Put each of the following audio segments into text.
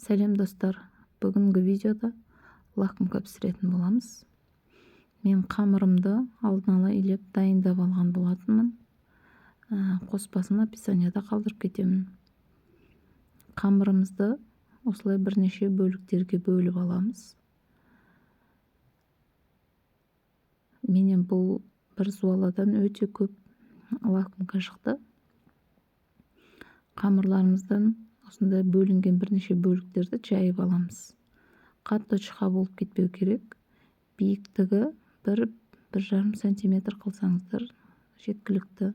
Сәлем достар, бүгінгі видеода лакомка пісіретін боламыз. Мен қамырымды алдын ала илеп дайындап алған болатынмын. Қоспасын описанияда қалдырып кетемін. Қамырымызды осылай бірнеше бөліктерге бөліп аламыз. Менен бұл бір зуаладан өте көп лакомка шықты. Қамырларымыздан осындай бөлінген бірнеше бөліктерді жайып аламыз. Қатты жұқа болып кетпеу керек. Биіктігі 1-1,5 сантиметр қылсаңыздар жеткілікті.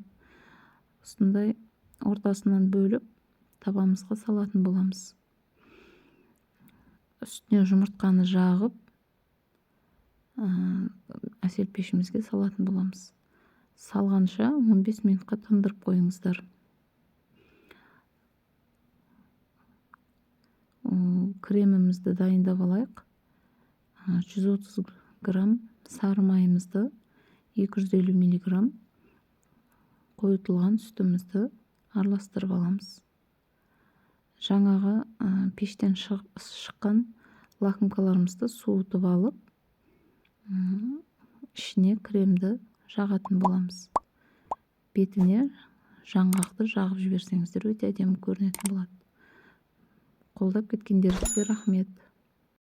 Осындай ортасынан бөліп табамызға салатын боламыз. Үстіне жұмыртқаны жағып әсел пешімізге салатын боламыз. Салғанша 15 минутқа тындырып қойыңыздар. Кремімізді дайындап алайық. 130 грамм сары майымызды, 250 миллиграмм қойытылған сүтімізді араластырып аламыз. Жаңағы пештен шыққан лакомкаларымызды суытып алып, ішіне кремді жағатын боламыз. Бетіне жаңғақты жағып жіберсеңіздер өте әдемі көрінетін болады. Қолдап кеткендеріңізге рахмет.